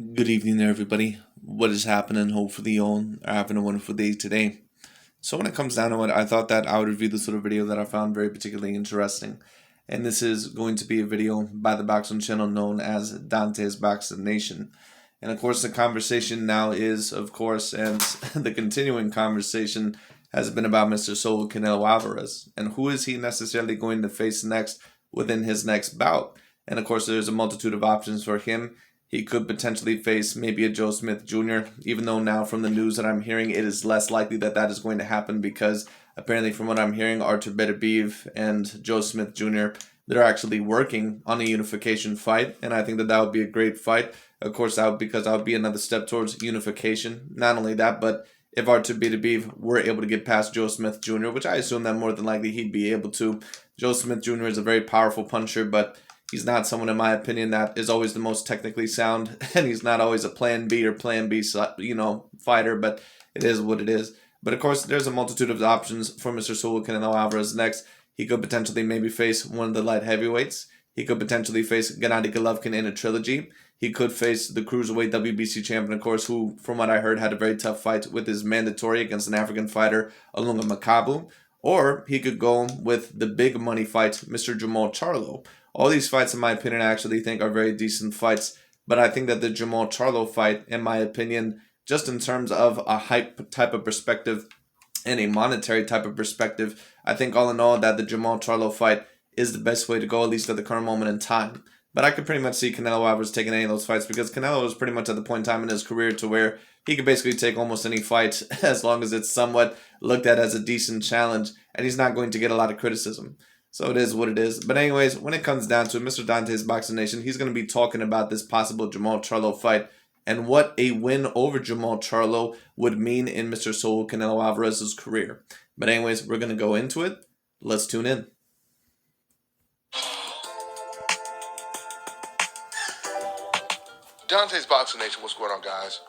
Good evening there, everybody. What is happening? Hopefully, you all are having a wonderful day today. So, when it comes down to it, I thought that I would review this little video that I found very particularly interesting. And this is going to be a video by the boxing channel known as Dante's Boxing Nation. And of course, the conversation now is, of course, and the continuing conversation has been about Mr. Saul Canelo Alvarez. And who is he necessarily going to face next within his next bout? And of course, there's a multitude of options for him. He could potentially face maybe a Joe Smith Jr., even though now from the news that I'm hearing, it is less likely that that is going to happen because apparently from what I'm hearing, Artur Beterbiev and Joe Smith Jr., they're actually working on a unification fight, and I think that that would be a great fight. Of course, that would because that would be another step towards unification. Not only that, but if Artur Beterbiev were able to get past Joe Smith Jr., which I assume that more than likely he'd be able to. Joe Smith Jr. is a very powerful puncher, but he's not someone, in my opinion, that is always the most technically sound, and he's not always a plan B or plan B, fighter, but it is what it is. But of course, there's a multitude of options for Mr. Saul Canelo Alvarez next. He could potentially maybe face one of the light heavyweights. He could potentially face Gennady Golovkin in a trilogy. He could face the Cruiserweight WBC champion, of course, who, from what I heard, had a very tough fight with his mandatory against an African fighter, Alunga Makabu. Or he could go with the big money fight, Mr. Jamal Charlo. All these fights, in my opinion, I actually think are very decent fights. But I think that the Jamal Charlo fight, in my opinion, just in terms of a hype type of perspective and a monetary type of perspective, I think all in all that the Jamal Charlo fight is the best way to go, at least at the current moment in time. But I could pretty much see Canelo Alvarez taking any of those fights because Canelo is pretty much at the point in time in his career to where he could basically take almost any fight as long as it's somewhat looked at as a decent challenge, and he's not going to get a lot of criticism. So it is what it is. But anyways, when it comes down to it, Mr. Dante's Boxing Nation, he's going to be talking about this possible Jamal Charlo fight and what a win over Jamal Charlo would mean in Mr. Saul Canelo Alvarez's career. But anyways, we're going to go into it. Let's tune in. Dante's Boxing Nation, what's going on, guys?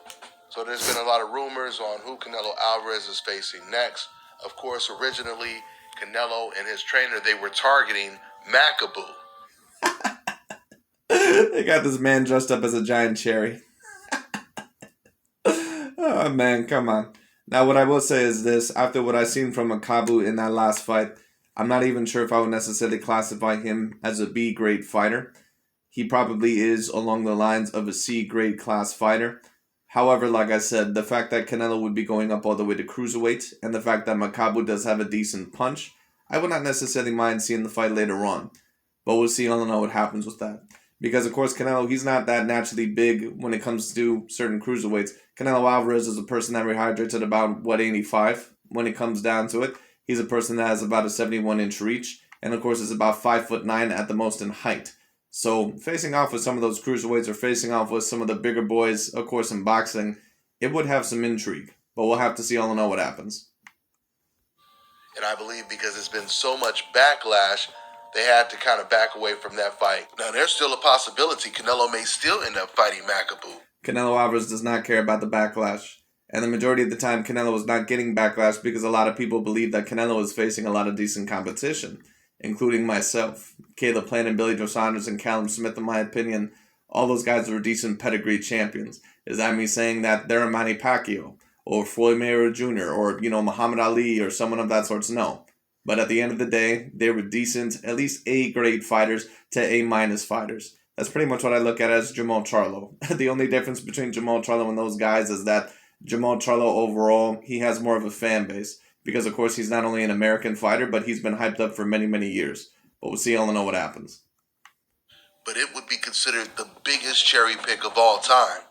So there's been a lot of rumors on who Canelo Alvarez is facing next. Of course, originally, Canelo and his trainer, they were targeting Makabu. They got this man dressed up as a giant cherry. Oh, man, come on. Now, what I will say is this. After what I've seen from Makabu in that last fight, I'm not even sure if I would necessarily classify him as a B-grade fighter. He probably is along the lines of a C-grade class fighter. However, like I said, the fact that Canelo would be going up all the way to cruiserweight and the fact that Makabu does have a decent punch, I would not necessarily mind seeing the fight later on. But we'll see. I don't know what happens with that. Because, of course, Canelo, he's not that naturally big when it comes to certain cruiserweights. Canelo Alvarez is a person that rehydrates at about, 85 when it comes down to it. He's a person that has about a 71-inch reach. And, of course, is about 5'9" at the most in height. So facing off with some of those cruiserweights or facing off with some of the bigger boys, of course, in boxing, it would have some intrigue. But we'll have to see. I'll know what happens. And I believe because there's been so much backlash, they had to kind of back away from that fight. Now, there's still a possibility Canelo may still end up fighting Makabu. Canelo Alvarez does not care about the backlash. And the majority of the time, Canelo is not getting backlash because a lot of people believe that Canelo is facing a lot of decent competition, including myself, Caleb Plant and Billy Joe Saunders and Callum Smith, in my opinion. All those guys were decent pedigree champions. Is that me saying that they're a Manny Pacquiao or Floyd Mayweather Jr. or, Muhammad Ali or someone of that sort? No. But at the end of the day, they were decent, at least A-grade fighters to A- fighters. That's pretty much what I look at as Jamal Charlo. The only difference between Jamal Charlo and those guys is that Jamal Charlo overall, he has more of a fan base. Because, of course, he's not only an American fighter, but he's been hyped up for many, many years. But we'll see. I'll know what happens. But it would be considered the biggest cherry pick of all time,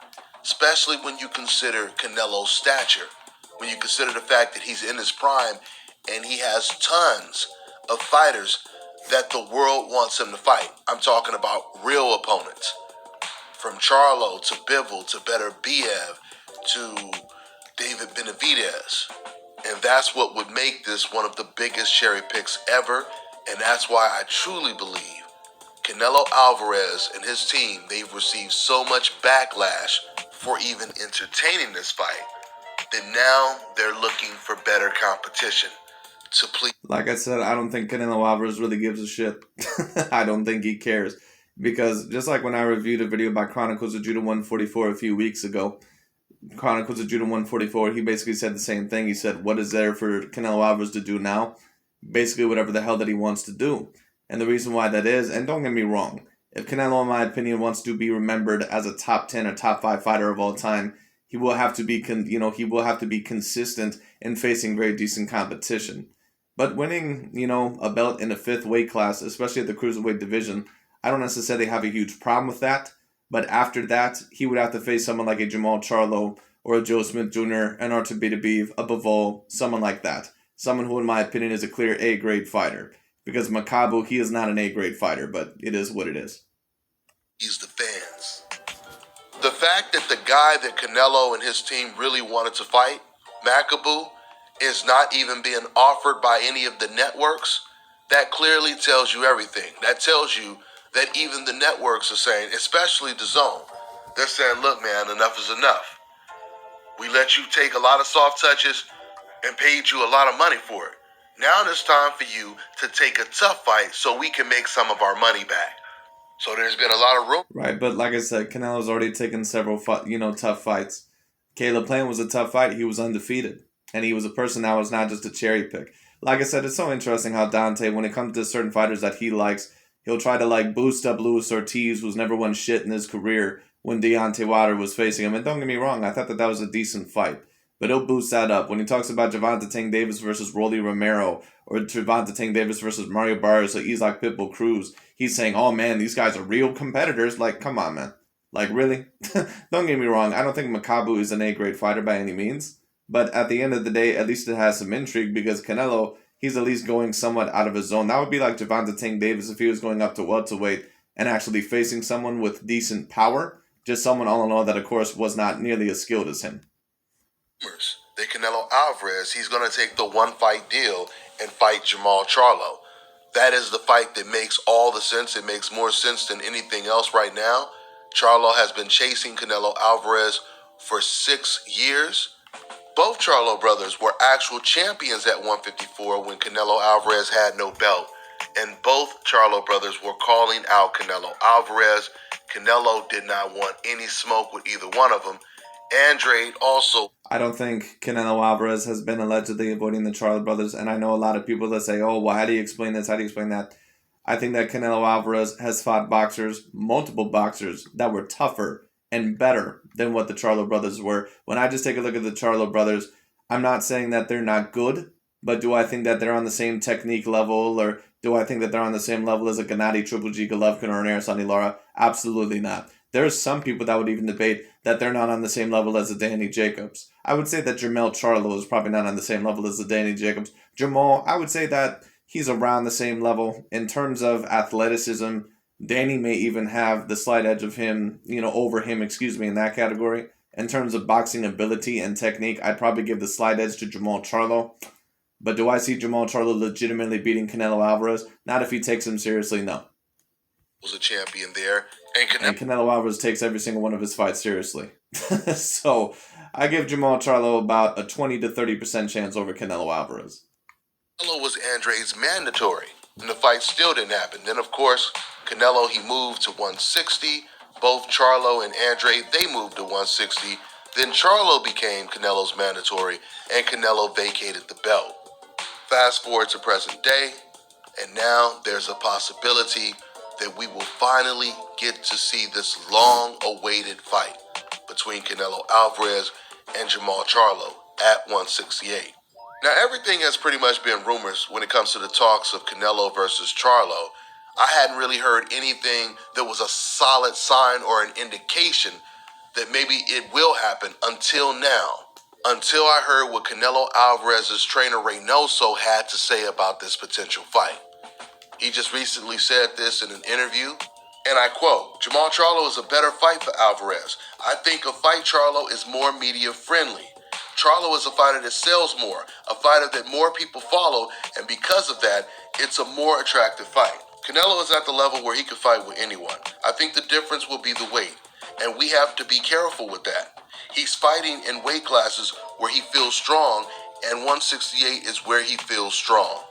especially when you consider Canelo's stature, when you consider the fact that he's in his prime and he has tons of fighters that the world wants him to fight. I'm talking about real opponents. From Charlo to Bivol to Beterbiev to David Benavidez. And that's what would make this one of the biggest cherry picks ever. And that's why I truly believe Canelo Alvarez and his team, they've received so much backlash for even entertaining this fight that now they're looking for better competition to please. Like I said, I don't think Canelo Alvarez really gives a shit. I don't think he cares. Because just like when I reviewed a video by Chronicles of Judah 144 a few weeks ago, Chronicles of Judah 144, he basically said the same thing. He said, what is there for Canelo Alvarez to do now? Basically, whatever the hell that he wants to do. And the reason why that is, and don't get me wrong, if Canelo, in my opinion, wants to be remembered as a top 10 or top 5 fighter of all time, he will have to be, he will have to be consistent in facing very decent competition. But winning, a belt in the fifth weight class, especially at the cruiserweight division, I don't necessarily have a huge problem with that. But after that, he would have to face someone like a Jamal Charlo or a Joe Smith Jr., an Artur Beterbiev, a Bivol, someone like that. Someone who, in my opinion, is a clear A-grade fighter. Because Makabu, he is not an A-grade fighter, but it is what it is. He's the fans. The fact that the guy that Canelo and his team really wanted to fight, Makabu, is not even being offered by any of the networks, that clearly tells you everything. That tells you that even the networks are saying, especially DAZN, they're saying, look, man, enough is enough. We let you take a lot of soft touches and paid you a lot of money for it. Now it's time for you to take a tough fight so we can make some of our money back. So there's been a lot of room. Right, but like I said, Canelo's already taken several, tough fights. Caleb Plant was a tough fight. He was undefeated. And he was a person that was not just a cherry pick. Like I said, it's so interesting how Dante, when it comes to certain fighters that he likes, he'll try to boost up Luis Ortiz, who's never won shit in his career, when Deontay Wilder was facing him. And don't get me wrong, I thought that was a decent fight. But he'll boost that up. When he talks about Gervonta Tank Davis versus Rolly Romero, or Gervonta Tank Davis versus Mario Barrios or Isaac Pitbull Cruz, he's saying, oh man, these guys are real competitors. Like, come on, man. Like, really? Don't get me wrong, I don't think Makabu is an A-grade fighter by any means. But at the end of the day, at least it has some intrigue because Canelo, he's at least going somewhat out of his zone. That would be like Gervonta Tank Davis if he was going up to welterweight and actually facing someone with decent power. Just someone, all in all, that, of course, was not nearly as skilled as him. That Canelo Alvarez, he's going to take the one-fight deal and fight Jamal Charlo. That is the fight that makes all the sense. It makes more sense than anything else right now. Charlo has been chasing Canelo Alvarez for 6 years. Both Charlo brothers were actual champions at 154 when Canelo Alvarez had no belt. And both Charlo brothers were calling out Canelo Alvarez. Canelo did not want any smoke with either one of them. Andrade also. I don't think Canelo Alvarez has been allegedly avoiding the Charlo brothers, and I know a lot of people that say, oh, well, how do you explain this? How do you explain that? I think that Canelo Alvarez has fought boxers, multiple boxers, that were tougher and better than what the Charlo brothers were. When I just take a look at the Charlo brothers, I'm not saying that they're not good, but do I think that they're on the same technique level, or do I think that they're on the same level as a Gennady Triple G Golovkin or an Aristotle Lara? Absolutely not. There's some people that would even debate that they're not on the same level as a Danny Jacobs. I would say that Jermell Charlo is probably not on the same level as the Danny Jacobs. Jamal, I would say that he's around the same level. In terms of athleticism, Danny may even have the slight edge of him, over him, in that category. In terms of boxing ability and technique, I'd probably give the slight edge to Jamal Charlo. But do I see Jamal Charlo legitimately beating Canelo Alvarez? Not if he takes him seriously, no. Was a champion there. And Canelo Alvarez takes every single one of his fights seriously. So I give Jamal Charlo about a 20 to 30% chance over Canelo Alvarez. Canelo was Andrade's mandatory, and the fight still didn't happen. Then, of course, Canelo, he moved to 160. Both Charlo and Andrade, they moved to 160. Then Charlo became Canelo's mandatory, and Canelo vacated the belt. Fast forward to present day, and now there's a possibility that we will finally get to see this long-awaited fight between Canelo Alvarez and Jamal Charlo at 168. Now, everything has pretty much been rumors when it comes to the talks of Canelo versus Charlo. I hadn't really heard anything that was a solid sign or an indication that maybe it will happen until now. Until I heard what Canelo Alvarez's trainer Reynoso had to say about this potential fight. He just recently said this in an interview, and I quote, Jamal Charlo is a better fight for Alvarez. I think a fight Charlo is more media friendly. Charlo is a fighter that sells more, a fighter that more people follow, and because of that, it's a more attractive fight. Canelo is at the level where he can fight with anyone. I think the difference will be the weight, and we have to be careful with that. He's fighting in weight classes where he feels strong, and 168 is where he feels strong.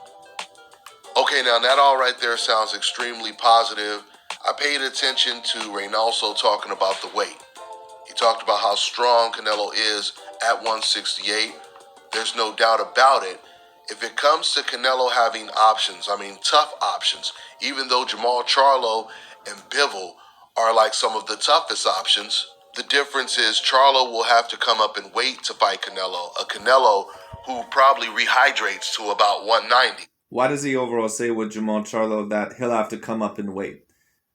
Okay, now that all right there sounds extremely positive. I paid attention to Reynoso talking about the weight. He talked about how strong Canelo is at 168. There's no doubt about it. If it comes to Canelo having options, I mean tough options, even though Jamal Charlo and Bivol are like some of the toughest options, the difference is Charlo will have to come up in weight to fight Canelo, a Canelo who probably rehydrates to about 190. Why does he overall say with Jamal Charlo that he'll have to come up in weight?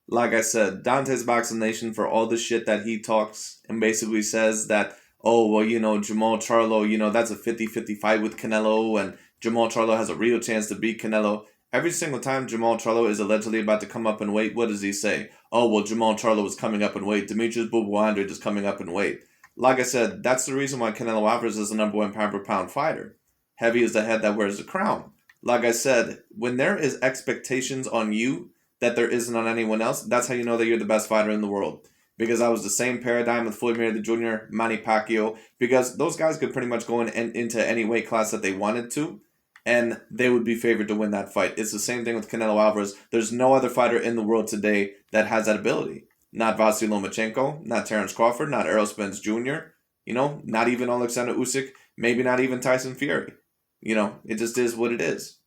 Like I said, Dante's Boxing Nation, for all the shit that he talks and basically says that, oh, well, Jamal Charlo, that's a 50-50 fight with Canelo, and Jamal Charlo has a real chance to beat Canelo. Every single time Jamal Charlo is allegedly about to come up in weight, what does he say? Oh, well, Jamal Charlo is coming up in weight. Demetrius Bubwandert is coming up in weight. Like I said, that's the reason why Canelo Alvarez is the number one pound-per-pound fighter. Heavy is the head that wears the crown. Like I said, when there is expectations on you that there isn't on anyone else, that's how you know that you're the best fighter in the world. Because I was the same paradigm with Floyd Mayweather Jr., Manny Pacquiao, because those guys could pretty much go into any weight class that they wanted to, and they would be favored to win that fight. It's the same thing with Canelo Alvarez. There's no other fighter in the world today that has that ability. Not Vasily Lomachenko, not Terrence Crawford, not Errol Spence Jr., not even Alexander Usyk, maybe not even Tyson Fury. It just is what it is.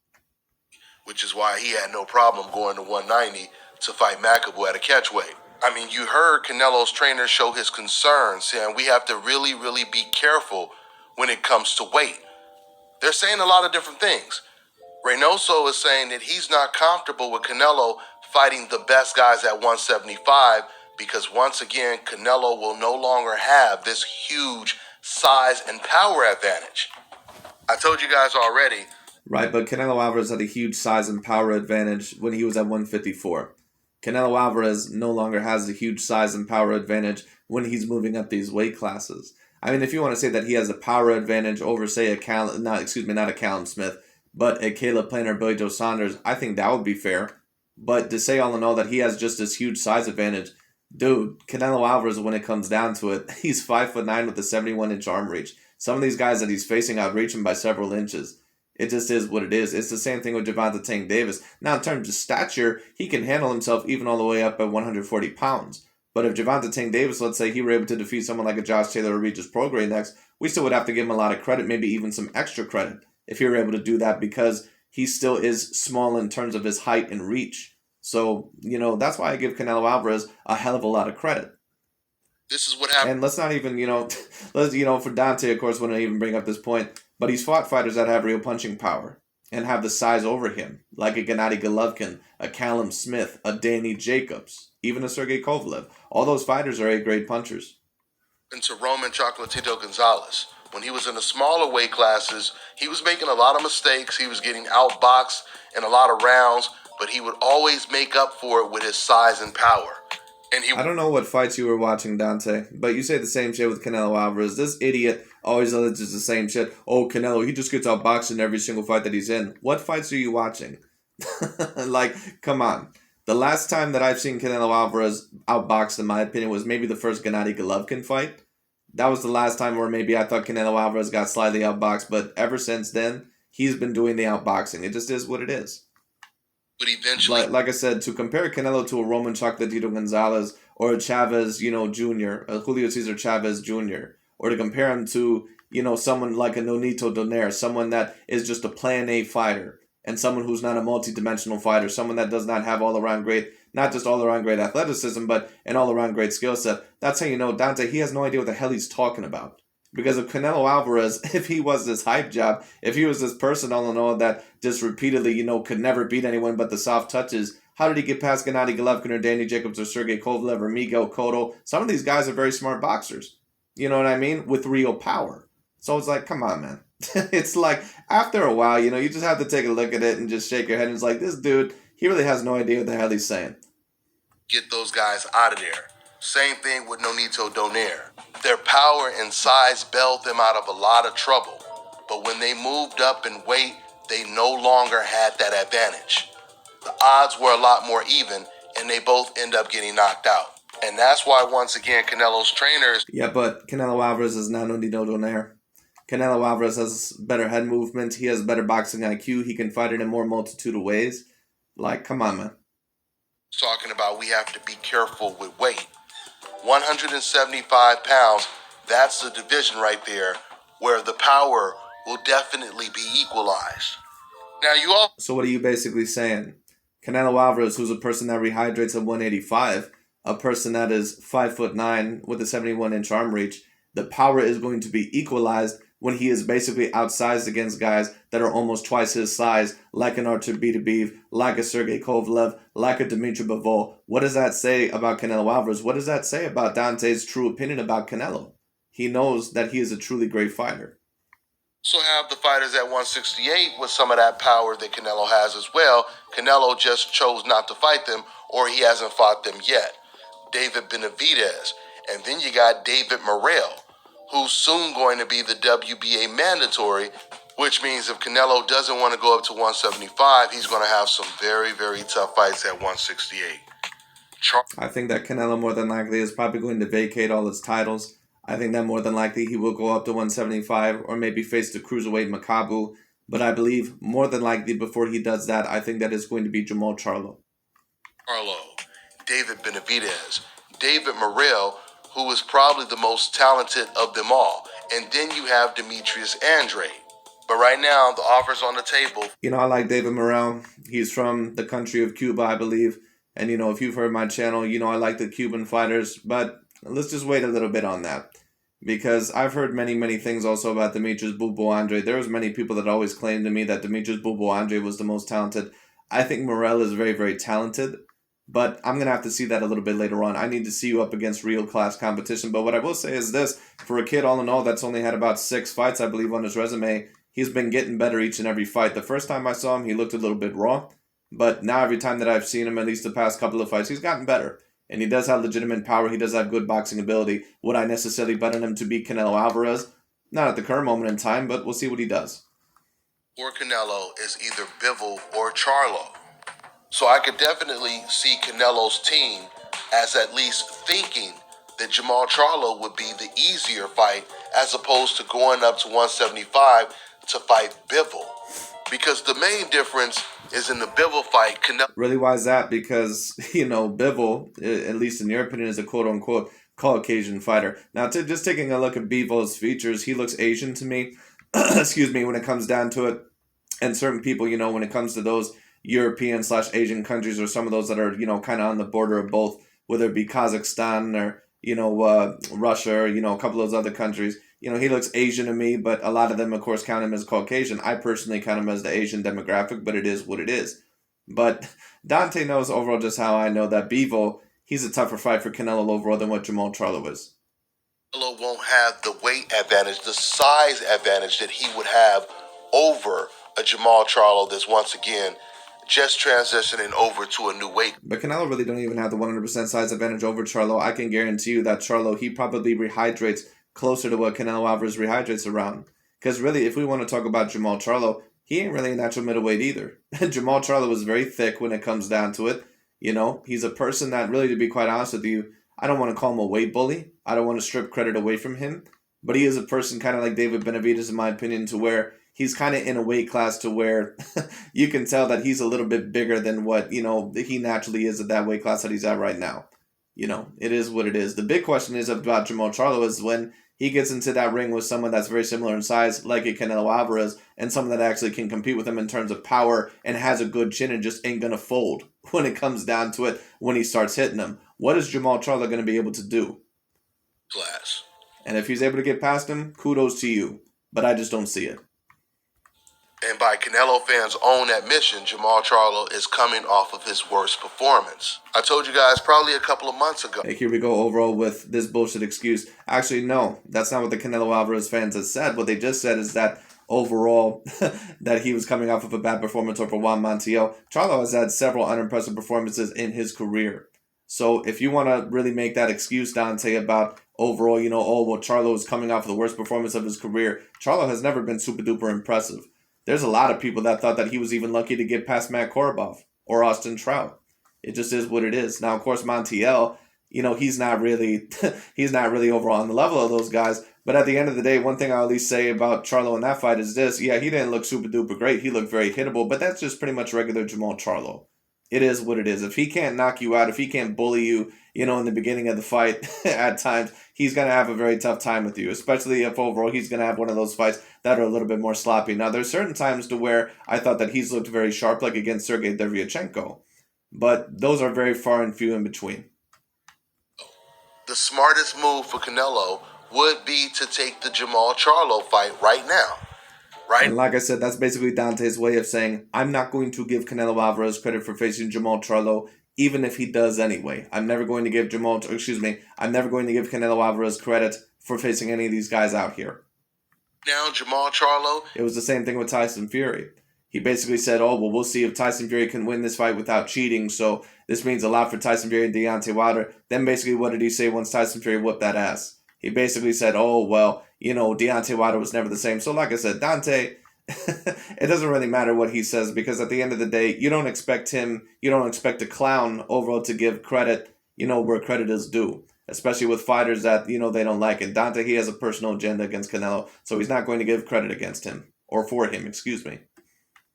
Which is why he had no problem going to 190 to fight McAvoy at a catchweight. I mean, you heard Canelo's trainer show his concerns, saying we have to really, really be careful when it comes to weight. They're saying a lot of different things. Reynoso is saying that he's not comfortable with Canelo fighting the best guys at 175 because once again, Canelo will no longer have this huge size and power advantage. I told you guys already. Right, but Canelo Alvarez had a huge size and power advantage when he was at 154. Canelo Alvarez no longer has the huge size and power advantage when he's moving up these weight classes. I mean, if you want to say that he has a power advantage over, say, not a Callum Smith, but a Caleb Plant or Billy Joe Saunders, I think that would be fair. But to say all in all that he has just this huge size advantage, dude, Canelo Alvarez, when it comes down to it, he's 5'9" with a 71-inch arm reach. Some of these guys that he's facing outreach him by several inches. It just is what it is. It's the same thing with Gervonta Tank Davis. Now, in terms of stature, he can handle himself even all the way up at 140 pounds. But if Gervonta Tank Davis, let's say he were able to defeat someone like a Josh Taylor or Regis Prograis next, we still would have to give him a lot of credit, maybe even some extra credit, if he were able to do that because he still is small in terms of his height and reach. So, that's why I give Canelo Alvarez a hell of a lot of credit. This is what happened. And let's not even, for Dante, of course, wouldn't even bring up this point, but he's fought fighters that have real punching power and have the size over him, like a Gennady Golovkin, a Callum Smith, a Danny Jacobs, even a Sergey Kovalev. All those fighters are A-grade punchers. Into Roman Chocolatito Gonzalez. When he was in the smaller weight classes, he was making a lot of mistakes. He was getting outboxed in a lot of rounds, but he would always make up for it with his size and power. I don't know what fights you were watching, Dante, but you say the same shit with Canelo Alvarez. This idiot always alleges the same shit. Oh, Canelo, he just gets outboxed in every single fight that he's in. What fights are you watching? Come on. The last time that I've seen Canelo Alvarez outboxed, in my opinion, was maybe the first Gennady Golovkin fight. That was the last time where maybe I thought Canelo Alvarez got slightly outboxed, but ever since then, he's been doing the outboxing. It just is what it is. But eventually, like I said, to compare Canelo to a Roman Chocolatito Gonzalez or a Chavez, Jr., a Julio Cesar Chavez Jr., or to compare him to, someone like a Nonito Donaire, someone that is just a plan A fighter, and someone who's not a multi-dimensional fighter, someone that does not have all-around great, not just all-around great athleticism, but an all-around great skill set. That's how you know Dante, he has no idea what the hell he's talking about. Because if Canelo Alvarez, if he was this hype job, if he was this person all in all that just repeatedly, could never beat anyone but the soft touches, how did he get past Gennady Golovkin or Danny Jacobs or Sergey Kovalev or Miguel Cotto? Some of these guys are very smart boxers. You know what I mean? With real power. So it's like, come on, man. It's like, after a while, you just have to take a look at it and just shake your head and it's like, this dude, he really has no idea what the hell he's saying. Get those guys out of there. Same thing with Nonito Donaire. Their power and size bailed them out of a lot of trouble. But when they moved up in weight, they no longer had that advantage. The odds were a lot more even, and they both end up getting knocked out. And that's why, once again, Canelo's trainers... Yeah, but Canelo Alvarez is not Nonito Donaire. Canelo Alvarez has better head movement. He has better boxing IQ. He can fight it in more multitude of ways. Come on, man. Talking about we have to be careful with weight. 175 pounds, that's the division right there where the power will definitely be equalized. Now, you all. So what are you basically saying? Canelo Alvarez, who's a person that rehydrates at 185, a person that is 5'9" with a 71-inch arm reach, the power is going to be equalized when he is basically outsized against guys that are almost twice his size, like an Artur Beterbiev, like a Sergey Kovalev, like a Dmitry Bivol. What does that say about Canelo Alvarez? What does that say about Dante's true opinion about Canelo? He knows that he is a truly great fighter. Also have the fighters at 168 with some of that power that Canelo has as well. Canelo just chose not to fight them, or he hasn't fought them yet. David Benavidez. And then you got David Morrell, who's soon going to be the WBA mandatory, which means if Canelo doesn't want to go up to 175, he's going to have some very, very tough fights at 168. I think that Canelo more than likely is probably going to vacate all his titles. I think that more than likely he will go up to 175 or maybe face the cruiserweight Makabu. But I believe more than likely before he does that, I think that is going to be Jamal Charlo. David Benavidez, David Morrell, who is probably the most talented of them all. And then you have Demetrius Andrade. But right now, the offer's on the table. You know, I like David Morrell. He's from the country of Cuba, I believe. And, you know, if you've heard my channel, you know I like the Cuban fighters. But let's just wait a little bit on that. Because I've heard many, many things also about Demetrius Bubo Andre. There was many people that always claimed to me that Demetrius Bubo Andre was the most talented. I think Morrell is very, very talented. But I'm going to have to see that a little bit later on. I need to see you up against real class competition. But what I will say is this. For a kid, all in all, that's only had about 6 fights, I believe, on his resume, he's been getting better each and every fight. The first time I saw him, he looked a little bit raw. But now every time that I've seen him, at least the past couple of fights, he's gotten better. And he does have legitimate power. He does have good boxing ability. Would I necessarily bet on him to beat Canelo Alvarez? Not at the current moment in time, but we'll see what he does. For Canelo is either Bivol or Charlo. So I could definitely see Canelo's team as at least thinking that Jamal Charlo would be the easier fight as opposed to going up to 175 to fight Bivol. Because the main difference is in the Bivol fight, Canelo. Really, why is that? Because, you know, Bivol, at least in your opinion, is a quote-unquote Caucasian fighter. Now, just taking a look at Bivol's features, he looks Asian to me. Excuse me, when it comes down to it. And certain people, you know, when it comes to those European/Asian countries or some of those that are, you know, kind of on the border of both, whether it be Kazakhstan or, you know, Russia or, you know, a couple of those other countries. You know, he looks Asian to me, but a lot of them, of course, count him as Caucasian. I personally count him as the Asian demographic, but it is what it is. But Dante knows overall just how I know that Bivol, he's a tougher fight for Canelo overall than what Jamal Charlo is. Canelo won't have the weight advantage, the size advantage that he would have over a Jamal Charlo that's once again just transitioning over to a new weight. But Canelo really don't even have the 100% size advantage over Charlo. I can guarantee you that Charlo, he probably rehydrates closer to what Canelo Alvarez rehydrates around. Because really, if we want to talk about Jamal Charlo, he ain't really a natural middleweight either. Jamal Charlo is very thick when it comes down to it. You know, he's a person that really, to be quite honest with you, I don't want to call him a weight bully. I don't want to strip credit away from him. But he is a person kind of like David Benavidez, in my opinion, to where he's kind of in a weight class to where you can tell that he's a little bit bigger than what, you know, he naturally is at that weight class that he's at right now. You know, it is what it is. The big question is about Jamal Charlo is when he gets into that ring with someone that's very similar in size, like a Canelo Alvarez, and someone that actually can compete with him in terms of power and has a good chin and just ain't going to fold when it comes down to it when he starts hitting him. What is Jamal Charlo going to be able to do? Class. And if he's able to get past him, kudos to you. But I just don't see it. And by Canelo fans' own admission, Jamal Charlo is coming off of his worst performance. I told you guys probably a couple of months ago. Hey, here we go overall with this bullshit excuse. Actually, no, that's not what the Canelo Alvarez fans have said. What they just said is that overall, that he was coming off of a bad performance over Juan Montiel. Charlo has had several unimpressive performances in his career. So if you want to really make that excuse, Dante, about overall, you know, oh, well, Charlo is coming off of the worst performance of his career, Charlo has never been super duper impressive. There's a lot of people that thought that he was even lucky to get past Matt Korobov or Austin Trout. It just is what it is. Now, of course, Montiel, you know, he's not really overall on the level of those guys. But at the end of the day, one thing I'll at least say about Charlo in that fight is this. Yeah, he didn't look super duper great. He looked very hittable, but that's just pretty much regular Jamal Charlo. It is what it is. If he can't knock you out, if he can't bully you, in the beginning of the fight, at times, he's going to have a very tough time with you, especially if overall he's going to have one of those fights that are a little bit more sloppy. Now, there's certain times to where I thought that he's looked very sharp, like against Sergey Derevyanchenko, but those are very far and few in between. The smartest move for Canelo would be to take the Jamal Charlo fight right now. Right? And like I said, that's basically Dante's way of saying, I'm not going to give Canelo Alvarez credit for facing Jamal Charlo, even if he does anyway. I'm never going to give I'm never going to give Canelo Alvarez credit for facing any of these guys out here. Now, Jamal Charlo. It was the same thing with Tyson Fury. He basically said, oh, well, we'll see if Tyson Fury can win this fight without cheating, so this means a lot for Tyson Fury and Deontay Wilder. Then basically what did he say once Tyson Fury whooped that ass? He basically said, oh, well, Deontay Wilder was never the same. So like I said, Dante, it doesn't really matter what he says, because at the end of the day, you don't expect a clown overall to give credit, where credit is due, especially with fighters that, they don't like. And Dante, he has a personal agenda against Canelo, so he's not going to give credit against him, or for him, excuse me.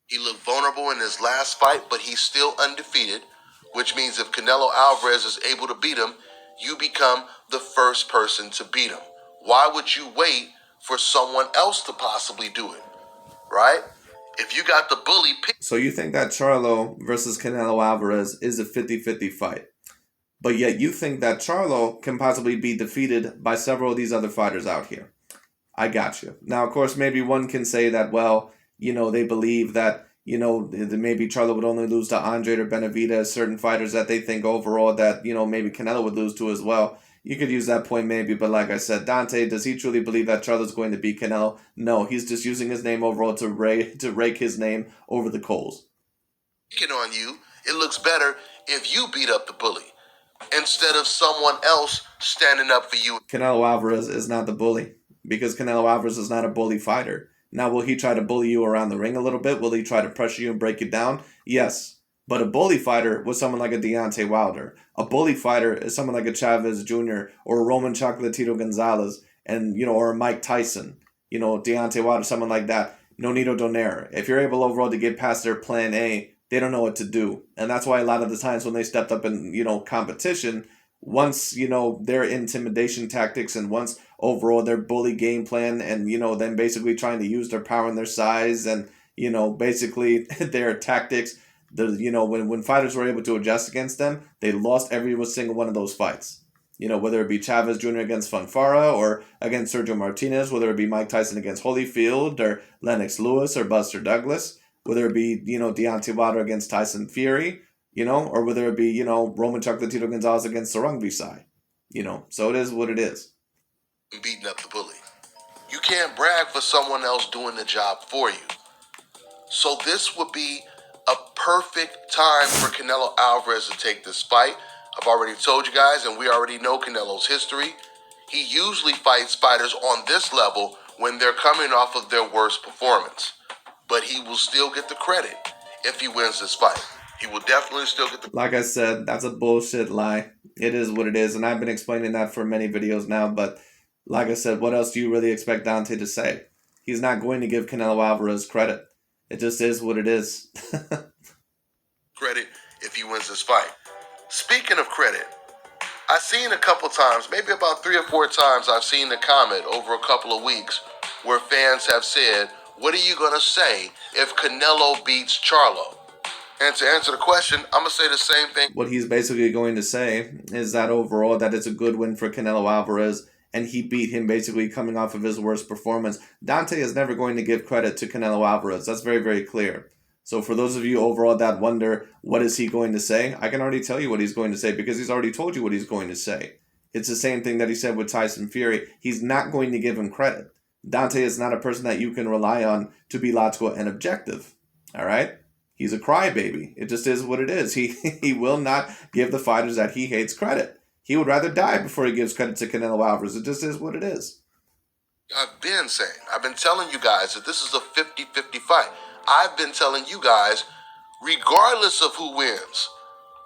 He looked vulnerable in his last fight, but he's still undefeated, which means if Canelo Alvarez is able to beat him, you become the first person to beat him. Why would you wait for someone else to possibly do it, right? If you got the bully pick. So you think that Charlo versus Canelo Alvarez is a 50-50 fight, but yet you think that Charlo can possibly be defeated by several of these other fighters out here. I got you. Now, of course, maybe one can say that, well, they believe that, maybe Charlo would only lose to Andre or Benavidez, certain fighters that they think overall that, maybe Canelo would lose to as well. You could use that point maybe, but like I said, Dante, does he truly believe that Charlo's going to beat Canelo? No, he's just using his name overall to rake his name over the coals. On you, it looks better if you beat up the bully instead of someone else standing up for you. Canelo Alvarez is not the bully, because Canelo Alvarez is not a bully fighter. Now, will he try to bully you around the ring a little bit? Will he try to pressure you and break you down? Yes. But a bully fighter was someone like a Deontay Wilder. A bully fighter is someone like a Chavez Jr. or a Roman Chocolatito Gonzalez, and or a Mike Tyson. Deontay Wilder, someone like that. Nonito Donaire. If you're able overall to get past their plan A, they don't know what to do. And that's why a lot of the times when they stepped up in, competition, once, their intimidation tactics and once overall their bully game plan and, then basically trying to use their power and their size and, basically their tactics, when fighters were able to adjust against them, they lost every single one of those fights. Whether it be Chavez Jr. against Fonfara or against Sergio Martinez, whether it be Mike Tyson against Holyfield or Lennox Lewis or Buster Douglas, whether it be, Deontay Wilder against Tyson Fury, or whether it be, Roman Chocolatito Gonzalez against Sarung Visai. So it is what it is. Beating up the bully. You can't brag for someone else doing the job for you. So this would be a perfect time for Canelo Alvarez to take this fight. I've already told you guys, and we already know Canelo's history. He usually fights fighters on this level when they're coming off of their worst performance. But he will still get the credit if he wins this fight. He will definitely still get the... Like I said, that's a bullshit lie. It is what it is, and I've been explaining that for many videos now, but like I said, what else do you really expect Dante to say? He's not going to give Canelo Alvarez credit. It just is what it is. Credit if he wins this fight. Speaking of credit, I've seen a couple times, maybe about 3 or 4 times, I've seen the comment over a couple of weeks where fans have said, what are you going to say if Canelo beats Charlo? And to answer the question, I'm going to say the same thing. What he's basically going to say is that overall that it's a good win for Canelo Alvarez, and he beat him basically coming off of his worst performance. Dante is never going to give credit to Canelo Alvarez. That's very, very clear. So for those of you overall that wonder, what is he going to say? I can already tell you what he's going to say because he's already told you what he's going to say. It's the same thing that he said with Tyson Fury. He's not going to give him credit. Dante is not a person that you can rely on to be logical and objective. All right? He's a crybaby. It just is what it is. He will not give the fighters that he hates credit. He would rather die before he gives credit to Canelo Alvarez. It just is what it is. I've been telling you guys that this is a 50-50 fight. I've been telling you guys, regardless of who wins,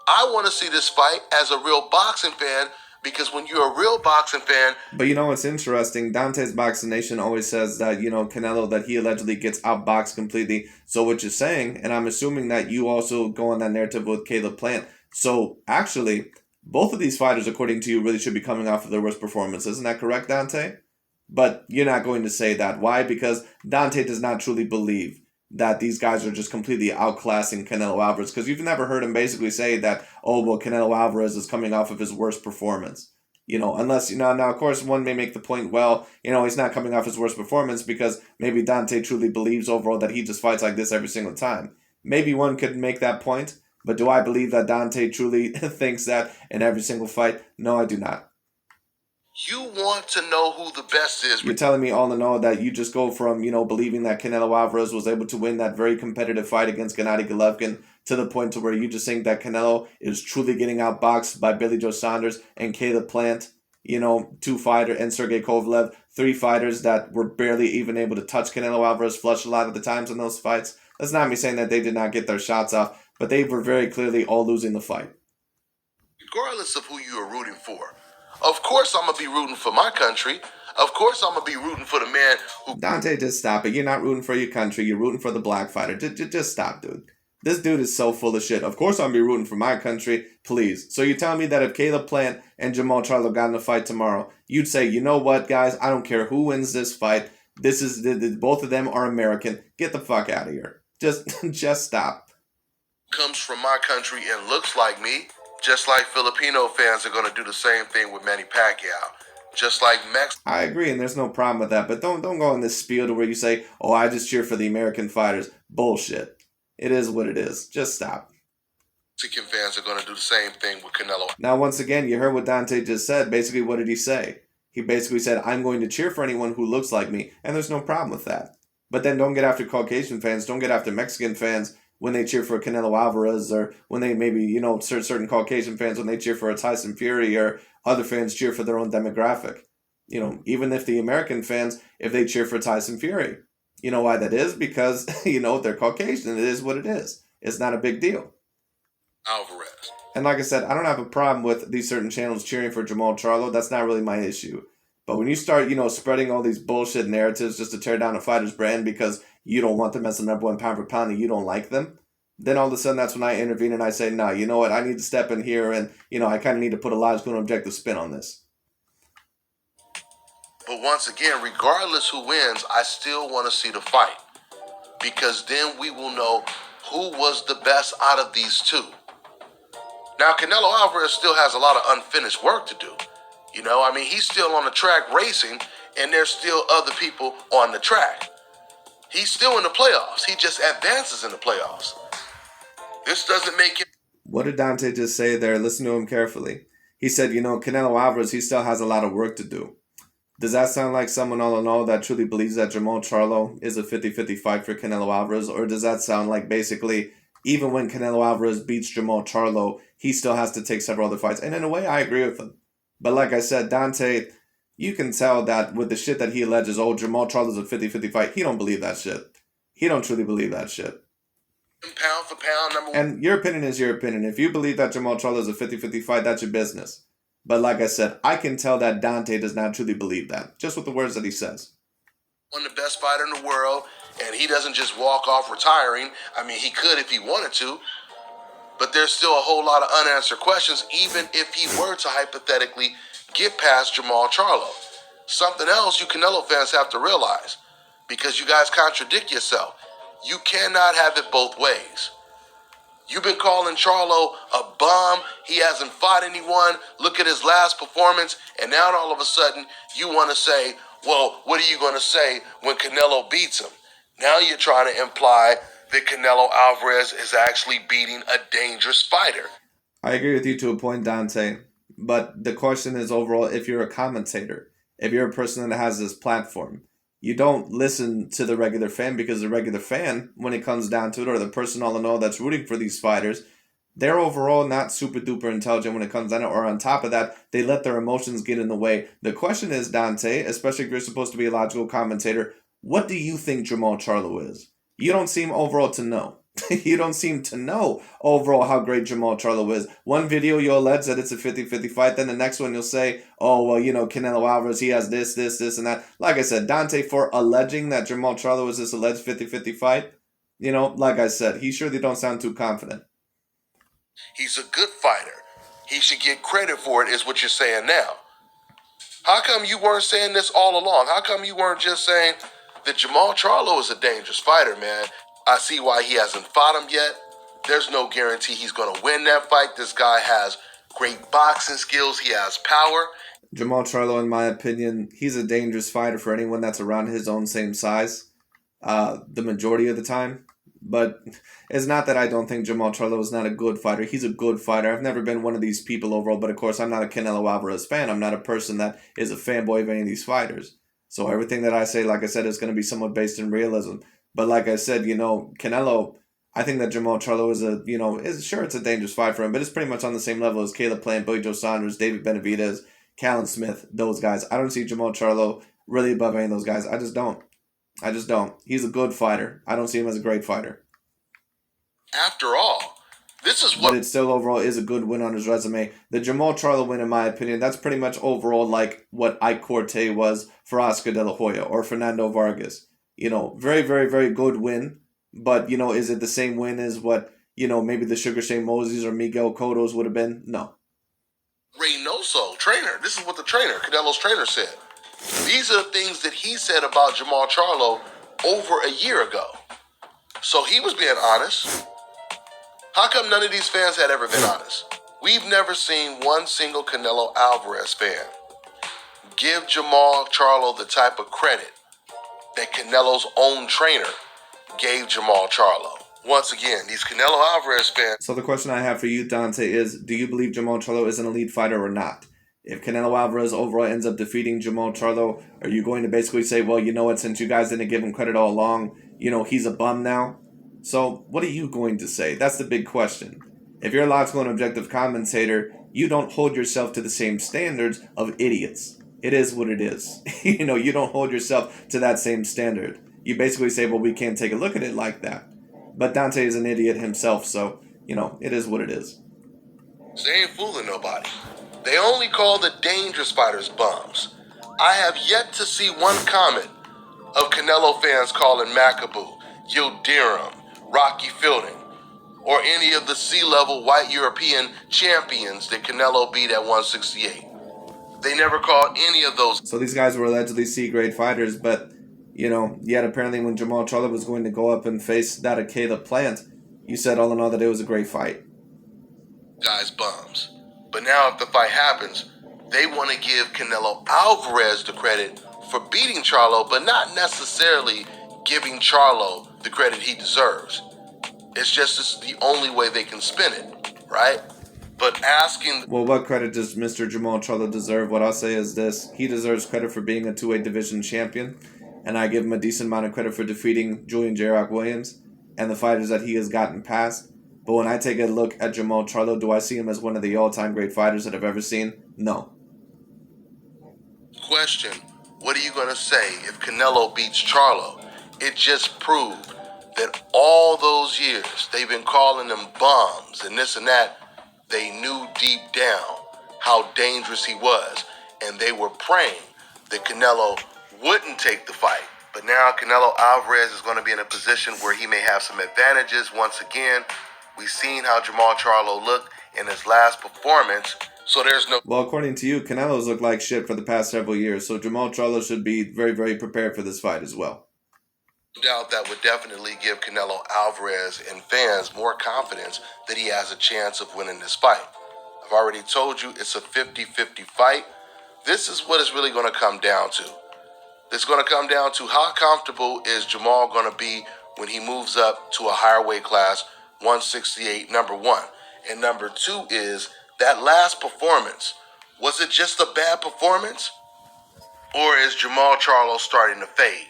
I want to see this fight as a real boxing fan Because when you're a real boxing fan, But you know what's interesting? Dante's Boxing Nation always says that, Canelo, that he allegedly gets outboxed completely. So what you're saying, and I'm assuming that you also go on that narrative with Caleb Plant. So actually, both of these fighters, according to you, really should be coming off of their worst performance. Isn't that correct, Dante? But you're not going to say that. Why? Because Dante does not truly believe that these guys are just completely outclassing Canelo Alvarez. Because you've never heard him basically say that, oh, well, Canelo Alvarez is coming off of his worst performance. Unless, now, of course, one may make the point, well, he's not coming off his worst performance because maybe Dante truly believes overall that he just fights like this every single time. Maybe one could make that point, but do I believe that Dante truly thinks that in every single fight? No, I do not. you want to know who the best is. You're telling me all in all that you just go from, believing that Canelo Alvarez was able to win that very competitive fight against Gennady Golovkin to the point to where you just think that Canelo is truly getting outboxed by Billy Joe Saunders and Caleb Plant, two fighters, and Sergey Kovalev, three fighters that were barely even able to touch Canelo Alvarez flush a lot of the times in those fights. That's not me saying that they did not get their shots off, but they were very clearly all losing the fight. Regardless of who you are rooting for. Of course I'm going to be rooting for my country. Of course I'm going to be rooting for the man who... Dante, just stop it. You're not rooting for your country. You're rooting for the black fighter. Just stop, dude. This dude is so full of shit. Of course I'm going to be rooting for my country. Please. So you're telling me that if Caleb Plant and Jamal Charlo got in a fight tomorrow, you'd say, you know what, guys? I don't care who wins this fight. Both of them are American. Get the fuck out of here. Just stop. Comes from my country and looks like me. Just like Filipino fans are going to do the same thing with Manny Pacquiao. Just like I agree, and there's no problem with that. But don't go in this spiel to where you say, oh, I just cheer for the American fighters. Bullshit. It is what it is. Just stop. Mexican fans are going to do the same thing with Canelo. Now, once again, you heard what Dante just said. Basically, what did he say? He basically said, I'm going to cheer for anyone who looks like me, and there's no problem with that. But then don't get after Caucasian fans. Don't get after Mexican fans when they cheer for Canelo Alvarez, or when they maybe, certain Caucasian fans when they cheer for a Tyson Fury, or other fans cheer for their own demographic. Even if the American fans, if they cheer for Tyson Fury. You know why that is? Because, they're Caucasian. It is what it is. It's not a big deal. Alvarez. And like I said, I don't have a problem with these certain channels cheering for Jamal Charlo. That's not really my issue. But when you start, spreading all these bullshit narratives just to tear down a fighter's brand because you don't want them as the number one pound for pound and you don't like them, then all of a sudden that's when I intervene and I say, no, you know what? I need to step in here and, I kind of need to put a logical and objective spin on this. But once again, regardless who wins, I still want to see the fight. Because then we will know who was the best out of these two. Now, Canelo Alvarez still has a lot of unfinished work to do. He's still on the track racing, and there's still other people on the track. He's still in the playoffs. He just advances in the playoffs. This doesn't make him... What did Dante just say there? Listen to him carefully. He said, Canelo Alvarez, he still has a lot of work to do. Does that sound like someone all in all that truly believes that Jamal Charlo is a 50-50 fight for Canelo Alvarez? Or does that sound like basically, even when Canelo Alvarez beats Jamal Charlo, he still has to take several other fights? And in a way, I agree with him. But like I said, Dante, you can tell that with the shit that he alleges, oh, Jamal Charlo's a 50-50 fight, he don't believe that shit. He don't truly believe that shit. Pound for pound, number one. And your opinion is your opinion. If you believe that Jamal Charlo is a 50-50 fight, that's your business. But like I said, I can tell that Dante does not truly believe that, just with the words that he says. One of the best fighter in the world, and he doesn't just walk off retiring. He could if he wanted to. But there's still a whole lot of unanswered questions, even if he were to hypothetically get past Jamal Charlo. Something else you Canelo fans have to realize, because you guys contradict yourself. You cannot have it both ways. You've been calling Charlo a bum. He hasn't fought anyone. Look at his last performance. And now all of a sudden you want to say, well, what are you going to say when Canelo beats him? Now you're trying to imply that Canelo Alvarez is actually beating a dangerous fighter. I agree with you to a point, Dante. But the question is overall, if you're a commentator, if you're a person that has this platform, you don't listen to the regular fan, because the regular fan, when it comes down to it, or the person all in all that's rooting for these fighters, they're overall not super duper intelligent when it comes down to it, or on top of that, they let their emotions get in the way. The question is, Dante, especially if you're supposed to be a logical commentator, what do you think Jamal Charlo is? You don't seem overall to know. You don't seem to know overall how great Jamal Charlo is. One video you'll allege that it's a 50-50 fight, then the next one you'll say, oh, well, Canelo Alvarez, he has this, and that. Like I said, Dante, for alleging that Jamal Charlo is this alleged 50-50 fight, like I said, he surely don't sound too confident. He's a good fighter. He should get credit for it, is what you're saying now. How come you weren't saying this all along? How come you weren't just saying that Jamal Charlo is a dangerous fighter, man? I see why he hasn't fought him yet. There's no guarantee he's going to win that fight. This guy has great boxing skills. He has power. Jamal Charlo, in my opinion, he's a dangerous fighter for anyone that's around his own same size, the majority of the time. But it's not that I don't think Jamal Charlo is not a good fighter. He's a good fighter. I've never been one of these people overall, but of course I'm not a Canelo Alvarez fan. I'm not a person that is a fanboy of any of these fighters. So everything that I say, like I said, is going to be somewhat based in realism. But like I said, Canelo, I think that Jamal Charlo is sure it's a dangerous fight for him, but it's pretty much on the same level as Caleb Plant, Billy Joe Saunders, David Benavidez, Callum Smith, those guys. I don't see Jamal Charlo really above any of those guys. I just don't. He's a good fighter. I don't see him as a great fighter. After all, this is what... But it still overall is a good win on his resume. The Jamal Charlo win, in my opinion, that's pretty much overall like what Ike Corte was for Oscar De La Hoya or Fernando Vargas. Very, very, very good win. But, is it the same win as what, maybe the Sugar Shane Moses or Miguel Cotto's would have been? No. Reynoso, trainer. This is what the trainer, Canelo's trainer, said. These are the things that he said about Jamal Charlo over a year ago. So he was being honest. How come none of these fans had ever been honest? We've never seen one single Canelo Alvarez fan give Jamal Charlo the type of credit that Canelo's own trainer gave Jamal Charlo. Once again, these Canelo Alvarez fans... So the question I have for you, Dante, is do you believe Jamal Charlo is an elite fighter or not? If Canelo Alvarez overall ends up defeating Jamal Charlo, are you going to basically say, well, you know what, since you guys didn't give him credit all along, he's a bum now? So what are you going to say? That's the big question. If you're a logical and objective commentator, you don't hold yourself to the same standards of idiots. It is what it is. You don't hold yourself to that same standard. You basically say, well, we can't take a look at it like that. But Dante is an idiot himself, so, it is what it is. They ain't fooling nobody. They only call the dangerous fighters bums. I have yet to see one comment of Canelo fans calling Macaboo, Yildirim, Rocky Fielding, or any of the C-level white European champions that Canelo beat at 168. They never called any of those. So these guys were allegedly C-grade fighters, but, yet apparently when Jamal Charlo was going to go up and face that of Caleb Plant, you said all in all that it was a great fight. Guys bums. But now if the fight happens, they want to give Canelo Alvarez the credit for beating Charlo, but not necessarily giving Charlo the credit he deserves. It's just this is the only way they can spin it, right? But asking... Well, what credit does Mr. Jamal Charlo deserve? What I'll say is this. He deserves credit for being a two-weight division champion, and I give him a decent amount of credit for defeating Julian J. Rock Williams and the fighters that he has gotten past. But when I take a look at Jamal Charlo, do I see him as one of the all-time great fighters that I've ever seen? No. Question, what are you going to say if Canelo beats Charlo? It just proved that all those years they've been calling them bums and this and that. They knew deep down how dangerous he was, and they were praying that Canelo wouldn't take the fight. But now Canelo Alvarez is going to be in a position where he may have some advantages once again. We've seen how Jamal Charlo looked in his last performance, so there's no... Well, according to you, Canelo's looked like shit for the past several years, so Jamal Charlo should be very, very prepared for this fight as well. Doubt that would definitely give Canelo Alvarez and fans more confidence that he has a chance of winning this fight. I've already told you it's a 50-50 fight. This is what it's really going to come down to. It's going to come down to how comfortable is Jamal going to be when he moves up to a higher weight class, 168, number one. And number two is that last performance. Was it just a bad performance? Or is Jamal Charlo starting to fade?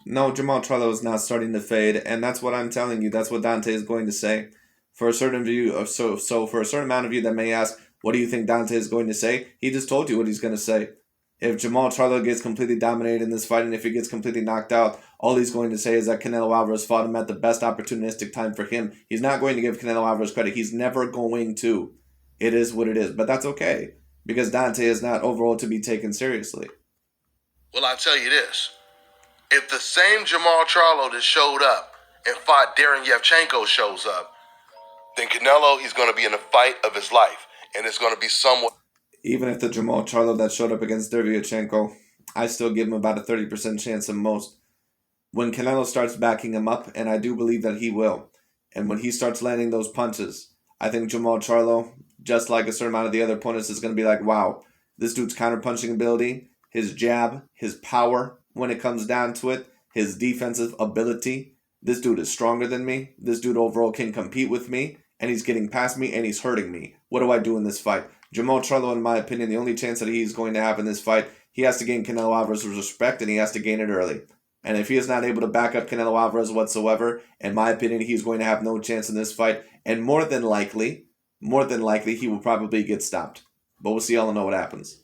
No, Jamal Charlo is not starting to fade, and that's what I'm telling you. That's what Dante is going to say. For a certain view, so for a certain amount of you that may ask, what do you think Dante is going to say? He just told you what he's going to say. If Jamal Charlo gets completely dominated in this fight and if he gets completely knocked out, all he's going to say is that Canelo Alvarez fought him at the best opportunistic time for him. He's not going to give Canelo Alvarez credit. He's never going to. It is what it is. But that's okay because Dante is not overall to be taken seriously. Well, I'll tell you this. If the same Jamal Charlo that showed up and fought Darren Yevchenko shows up, then Canelo, he's going to be in the fight of his life. And it's going to be somewhat. Even if the Jamal Charlo that showed up against Derevyanchenko, I still give him about a 30% chance at most. When Canelo starts backing him up, and I do believe that he will, and when he starts landing those punches, I think Jamal Charlo, just like a certain amount of the other opponents, is going to be like, wow, this dude's counterpunching ability, his jab, his power, when it comes down to it, his defensive ability. This dude is stronger than me. This dude overall can compete with me, and he's getting past me, and he's hurting me. What do I do in this fight? Jamal Charlo, in my opinion, the only chance that he's going to have in this fight, he has to gain Canelo Alvarez's respect, and he has to gain it early. And if he is not able to back up Canelo Alvarez whatsoever, in my opinion, he's going to have no chance in this fight. And more than likely, he will probably get stopped. But we'll see all and know what happens.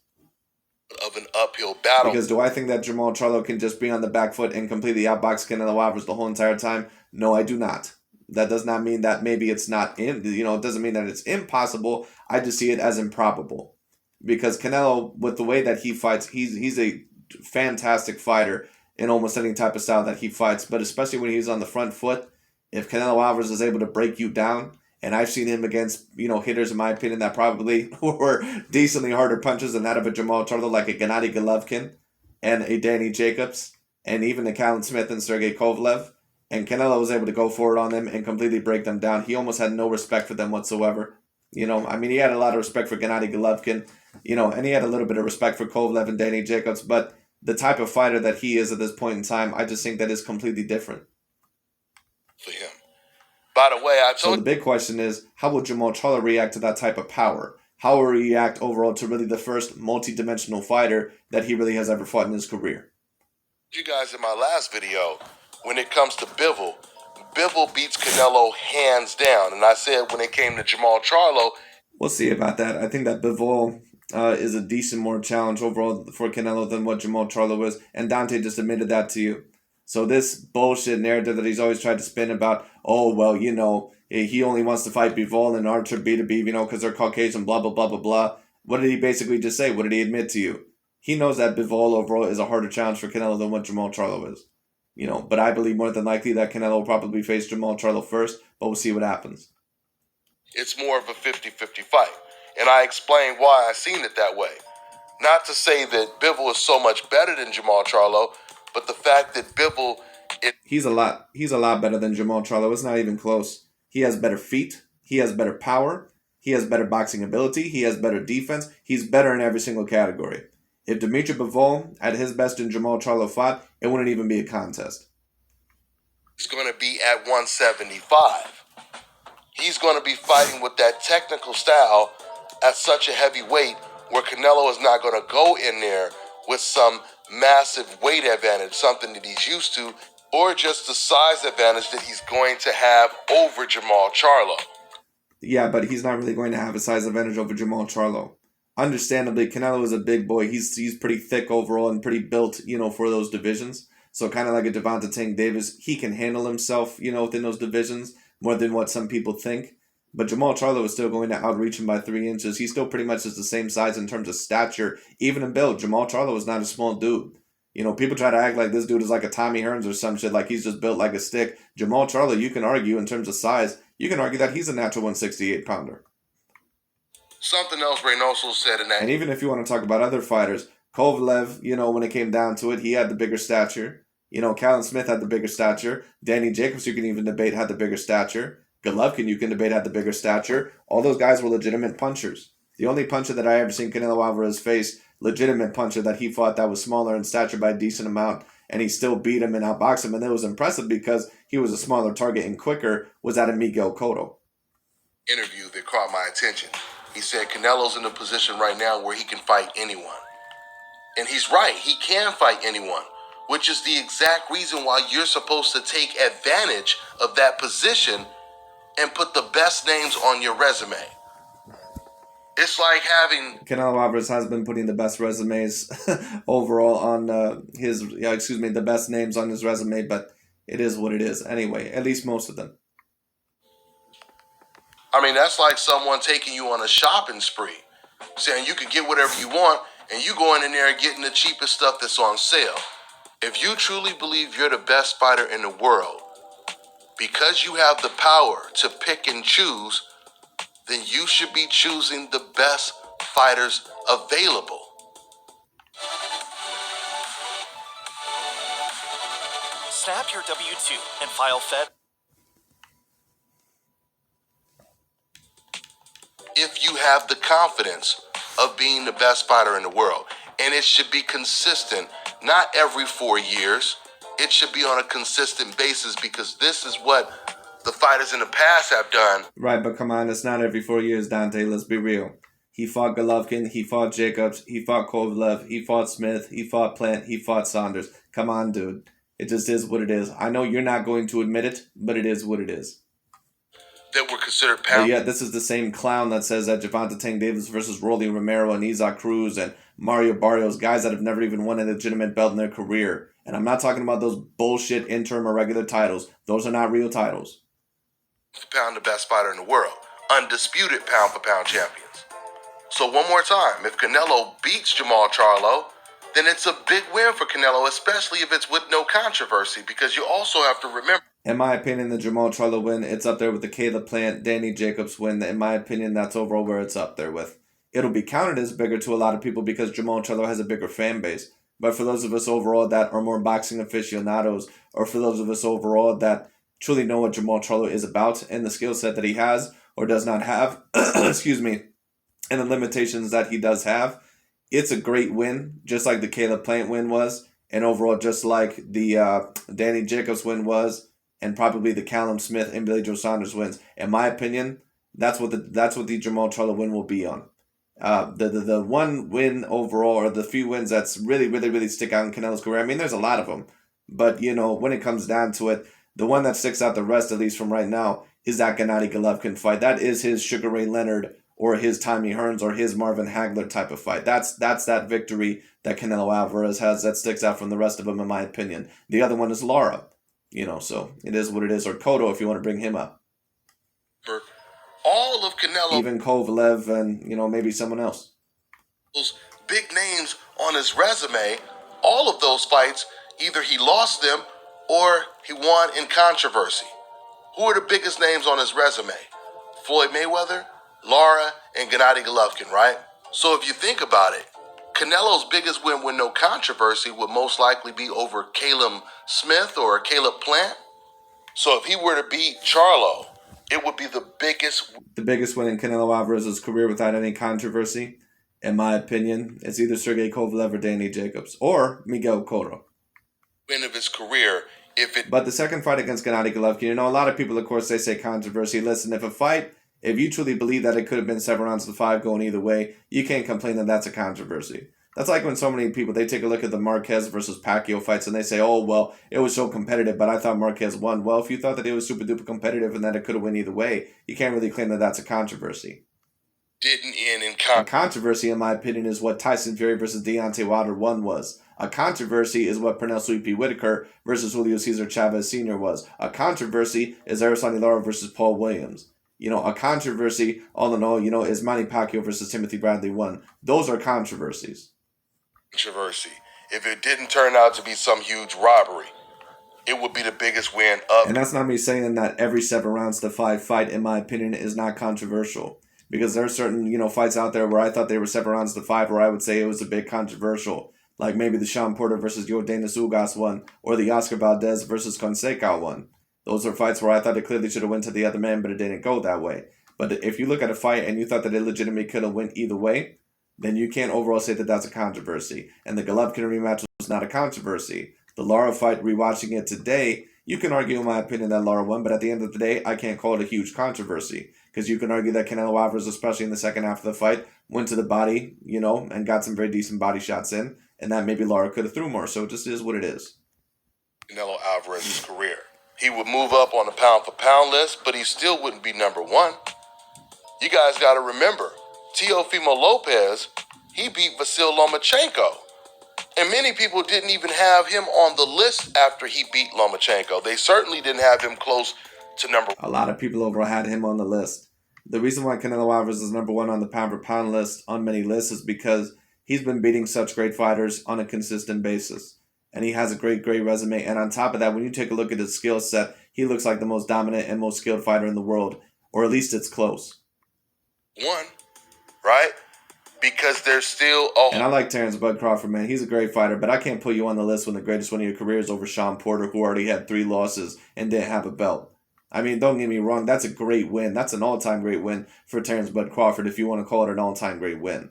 Of an uphill battle. Because do I think that Jamal Charlo can just be on the back foot and completely outbox Canelo Alvarez the whole entire time? No, I do not. That does not mean that maybe it's not it doesn't mean that it's impossible. I just see it as improbable. Because Canelo, with the way that he fights, he's a fantastic fighter in almost any type of style that he fights. But especially when he's on the front foot, if Canelo Alvarez is able to break you down, and I've seen him against, hitters, in my opinion, that probably were decently harder punches than that of a Jamal Charlo, like a Gennady Golovkin and a Danny Jacobs, and even a Callum Smith and Sergey Kovalev. And Canelo was able to go forward on them and completely break them down. He almost had no respect for them whatsoever. He had a lot of respect for Gennady Golovkin, and he had a little bit of respect for Kovalev and Danny Jacobs, but the type of fighter that he is at this point in time, I just think that is completely different. For him. By the way, So the big question is, how will Jamal Charlo react to that type of power? How will he react overall to really the first multi-dimensional fighter that he really has ever fought in his career? You guys in my last video, when it comes to Bivol beats Canelo hands down. And I said when it came to Jamal Charlo, we'll see about that. I think that Bivol is a decent more challenge overall for Canelo than what Jamal Charlo is. And Dante just admitted that to you. So this bullshit narrative that he's always tried to spin about, he only wants to fight Bivol and Archer B2B, because they're Caucasian, blah, blah, blah, blah, blah. What did he basically just say? What did he admit to you? He knows that Bivol overall is a harder challenge for Canelo than what Jamal Charlo is. But I believe more than likely that Canelo will probably face Jamal Charlo first, but we'll see what happens. It's more of a 50-50 fight. And I explained why I seen it that way. Not to say that Bivol is so much better than Jamal Charlo, but the fact that Bivol... He's a lot better than Jamal Charlo. It's not even close. He has better feet. He has better power. He has better boxing ability. He has better defense. He's better in every single category. If Dimitri Bivol at his best in Jamal Charlo fought, it wouldn't even be a contest. It's going to be at 175. He's going to be fighting with that technical style at such a heavy weight where Canelo is not going to go in there with some massive weight advantage, something that he's used to, or just the size advantage that he's going to have over Jamal Charlo. Yeah, but he's not really going to have a size advantage over Jamal Charlo. Understandably, Canelo is a big boy. He's pretty thick overall and pretty built, for those divisions. So kind of like a Devonta Tank Davis, he can handle himself, within those divisions more than what some people think. But Jamal Charlo is still going to outreach him by 3 inches. He still pretty much is the same size in terms of stature, even in build. Jamal Charlo is not a small dude. People try to act like this dude is like a Tommy Hearns or some shit, like he's just built like a stick. Jamal Charlo, you can argue in terms of size, you can argue that he's a natural 168-pounder. Something else Reynoso said in that. And even if you want to talk about other fighters, Kovalev, when it came down to it, he had the bigger stature. Callum Smith had the bigger stature. Danny Jacobs, you can even debate, had the bigger stature. Golovkin, you can debate, had the bigger stature. All those guys were legitimate punchers. The only puncher that I ever seen Canelo Alvarez face, legitimate puncher that he fought that was smaller in stature by a decent amount, and he still beat him and outboxed him, and it was impressive because he was a smaller target and quicker, was that of Miguel Cotto. Interview that caught my attention. He said Canelo's in a position right now where he can fight anyone. And he's right, he can fight anyone, which is the exact reason why you're supposed to take advantage of that position and put the best names on your resume. It's like having Canelo Alvarez has been putting the best resumes overall on the best names on his resume, but it is what it is anyway, at least most of them. I mean, that's like someone taking you on a shopping spree, saying you can get whatever you want, and you going in there and getting the cheapest stuff that's on sale. If you truly believe you're the best fighter in the world, because you have the power to pick and choose, then you should be choosing the best fighters available. Snap your W-2 and file Fed. If you have the confidence of being the best fighter in the world, and it should be consistent, not every 4 years. It should be on a consistent basis, because this is what the fighters in the past have done. Right, but come on, it's not every 4 years, Dante. Let's be real. He fought Golovkin, he fought Jacobs, he fought Kovalev, he fought Smith, he fought Plant, he fought Saunders. Come on, dude. It just is what it is. I know you're not going to admit it, but it is what it is. That were considered But pound. yet, this is the same clown that says that Gervonta Tank Davis versus Rolly Romero and Isaac Cruz and Mario Barrios, guys that have never even won a legitimate belt in their career. And I'm not talking about those bullshit interim or regular titles. Those are not real titles. Pound the best fighter in the world. Undisputed pound for pound champions. So one more time, if Canelo beats Jamal Charlo, then it's a big win for Canelo, especially if it's with no controversy, because you also have to remember. In my opinion, the Jamal Charlo win, it's up there with the Caleb Plant, Danny Jacobs win. In my opinion, that's overall where it's up there with. It'll be counted as bigger to a lot of people because Jamal Charlo has a bigger fan base. But for those of us overall that are more boxing aficionados, or for those of us overall that truly know what Jamal Charlo is about and the skill set that he has or does not have, excuse me, and the limitations that he does have, it's a great win, just like the Caleb Plant win was, and overall just like the Danny Jacobs win was, and probably the Callum Smith and Billy Joe Saunders wins. In my opinion, that's what the Jamal Charlo win will be on. The one win overall, or the few wins that's really stick out in Canelo's career. I mean, there's a lot of them, but when it comes down to it, the one that sticks out the rest, at least from right now, is that Gennady Golovkin fight. That is his Sugar Ray Leonard or his Tommy Hearns or his Marvin Hagler type of fight. That's that victory that Canelo Alvarez has that sticks out from the rest of them, in my opinion. The other one is Lara, so it is what it is. Or Cotto, if you want to bring him up. All of Canelo, even Kovalev, and maybe someone else. Those big names on his resume, all of those fights, either he lost them or he won in controversy. Who are the biggest names on his resume? Floyd Mayweather, Lara, and Gennady Golovkin, right? So if you think about it, Canelo's biggest win with no controversy would most likely be over Caleb Smith or Caleb Plant. So if he were to beat Charlo, it would be the biggest win in Canelo Alvarez's career without any controversy, in my opinion. It's either Sergey Kovalev or Danny Jacobs or Miguel Cotto. Win of his career. But the second fight against Gennady Golovkin, a lot of people, of course, they say controversy. Listen, if you truly believe that it could have been 7 rounds to 5 going either way, you can't complain that that's a controversy. That's like when so many people, they take a look at the Marquez versus Pacquiao fights and they say, oh, well, it was so competitive, but I thought Marquez won. Well, if you thought that it was super duper competitive and that it could have won either way, you can't really claim that that's a controversy. Didn't end in A controversy, in my opinion, is what Tyson Fury versus Deontay Wilder 1 was. A controversy is what Pernell Sweet Pea Whitaker versus Julio Cesar Chavez Sr. was. A controversy is Araceli Lara versus Paul Williams. A controversy, all in all, is Manny Pacquiao versus Timothy Bradley 1. Those are controversies. Controversy. If it didn't turn out to be some huge robbery, it would be the biggest win of. And that's not me saying that every 7 rounds to 5 fight, in my opinion, is not controversial. Because there are certain, fights out there where I thought they were 7 rounds to 5 where I would say it was a bit controversial. Like maybe the Sean Porter versus Yordenis Ugas one, or the Oscar Valdez versus Conseca one. Those are fights where I thought it clearly should have went to the other man, but it didn't go that way. But if you look at a fight and you thought that it legitimately could have went either way, then you can't overall say that that's a controversy. And the Golovkin rematch was not a controversy. The Lara fight, rewatching it today, you can argue, in my opinion, that Lara won, but at the end of the day, I can't call it a huge controversy. Because you can argue that Canelo Alvarez, especially in the second half of the fight, went to the body, and got some very decent body shots in, and that maybe Lara could have threw more. So it just is what it is. Canelo Alvarez's career. He would move up on the pound for pound list, but he still wouldn't be number 1. You guys got to remember, Teofimo Lopez, he beat Vasil Lomachenko. And many people didn't even have him on the list after he beat Lomachenko. They certainly didn't have him close to number one. A lot of people over had him on the list. The reason why Canelo Alvarez is number one on the pound for pound list on many lists is because he's been beating such great fighters on a consistent basis. And he has a great resume. And on top of that, when you take a look at his skill set, he looks like the most dominant and most skilled fighter in the world. Or at least it's close. One, right? Because there's still And I like Terrence Bud Crawford, man. He's a great fighter, but I can't put you on the list when the greatest one of your career is over Sean Porter, who already had 3 losses and didn't have a belt. I mean, don't get me wrong, that's a great win. That's an all-time great win for Terrence Bud Crawford, if you want to call it an all-time great win.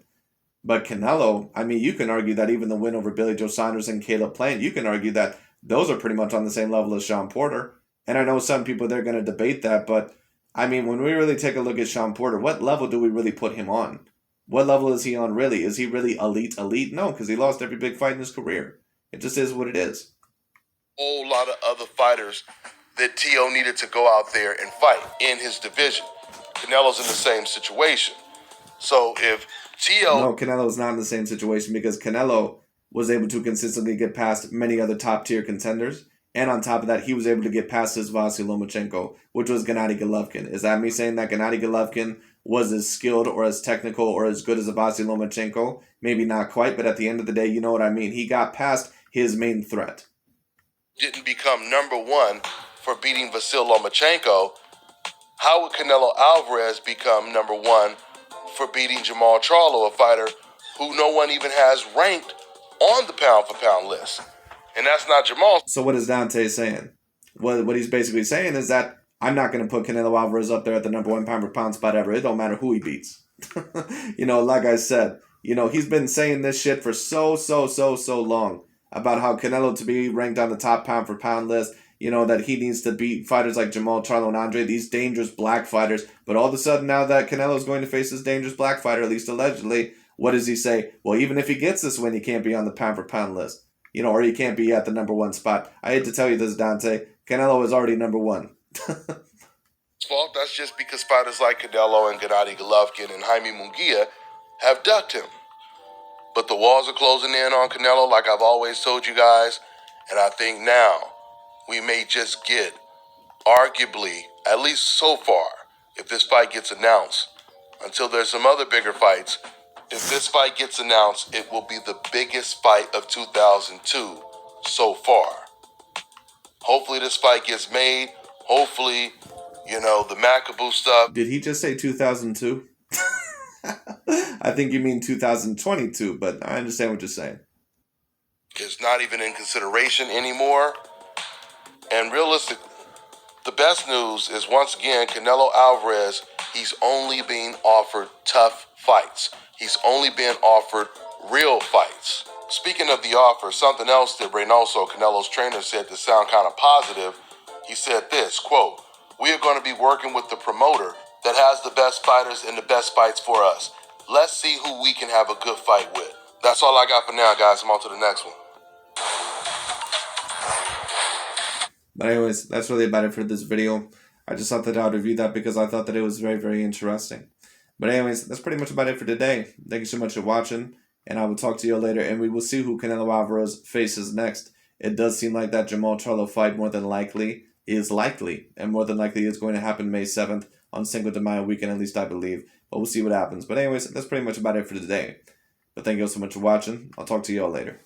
But Canelo, I mean, you can argue that even the win over Billy Joe Saunders and Caleb Plant, you can argue that those are pretty much on the same level as Sean Porter. And I know some people, they're going to debate that, but I mean, when we really take a look at Sean Porter, what level do we really put him on? What level is he on really? Is he really elite? No, because he lost every big fight in his career. It just is what it is. A whole lot of other fighters that T.O. needed to go out there and fight in his division. Canelo's in the same situation. So if T.O. No, Canelo's not in the same situation because Canelo was able to consistently get past many other top-tier contenders. And on top of that, he was able to get past his Vasil Lomachenko, which was Gennady Golovkin. Is that me saying that Gennady Golovkin was as skilled or as technical or as good as a Vasil Lomachenko? Maybe not quite, but at the end of the day, you know what I mean. He got past his main threat. Didn't become number one for beating Vasil Lomachenko. How would Canelo Alvarez become number one for beating Jamal Charlo, a fighter who no one even has ranked on the pound-for-pound list? And that's not Jamal. So what is Dante saying? What he's basically saying is that I'm not going to put Canelo Alvarez up there at the number one pound-for-pound spot ever. It don't matter who he beats. You know, like I said, you know, he's been saying this shit for so long about how Canelo to be ranked on the top pound-for-pound list, you know, that he needs to beat fighters like Jamal Charlo and Andre, these dangerous black fighters. But all of a sudden, now that Canelo's going to face this dangerous black fighter, at least allegedly, what does he say? Well, even if he gets this win, he can't be on the pound-for-pound list. You know, or he can't be at the number one spot. I hate to tell you this, Dante. Canelo is already number one. Fault. That's just because fighters like Canelo and Gennady Golovkin and Jaime Munguia have ducked him. But the walls are closing in on Canelo, like I've always told you guys. And I think now we may just get, arguably, at least so far, if this fight gets announced, until there's some other bigger fights, if this fight gets announced, it will be the biggest fight of 2002 so far. Hopefully this fight gets made. Hopefully, you know, the Macaboo stuff. Did he just say 2002? I think you mean 2022, but I understand what you're saying. Is not even in consideration anymore. And realistic, the best news is, once again, Canelo Alvarez, he's only being offered tough fights. He's only been offered real fights. Speaking of the offer, something else that Reynoso, Canelo's trainer, said to sound kind of positive. He said this, quote, "We are going to be working with the promoter that has the best fighters and the best fights for us. Let's see who we can have a good fight with." That's all I got for now, guys. I'm on to the next one. But anyways, that's really about it for this video. I just thought that I would review that because I thought that it was very interesting. But anyways, that's pretty much about it for today. Thank you so much for watching, and I will talk to you later, and we will see who Canelo Alvarez faces next. It does seem like that Jamal Charlo fight more than likely is likely, and more than likely is going to happen May 7th on Cinco de Mayo weekend, at least I believe. But we'll see what happens. But anyways, that's pretty much about it for today. But thank you all so much for watching. I'll talk to you all later.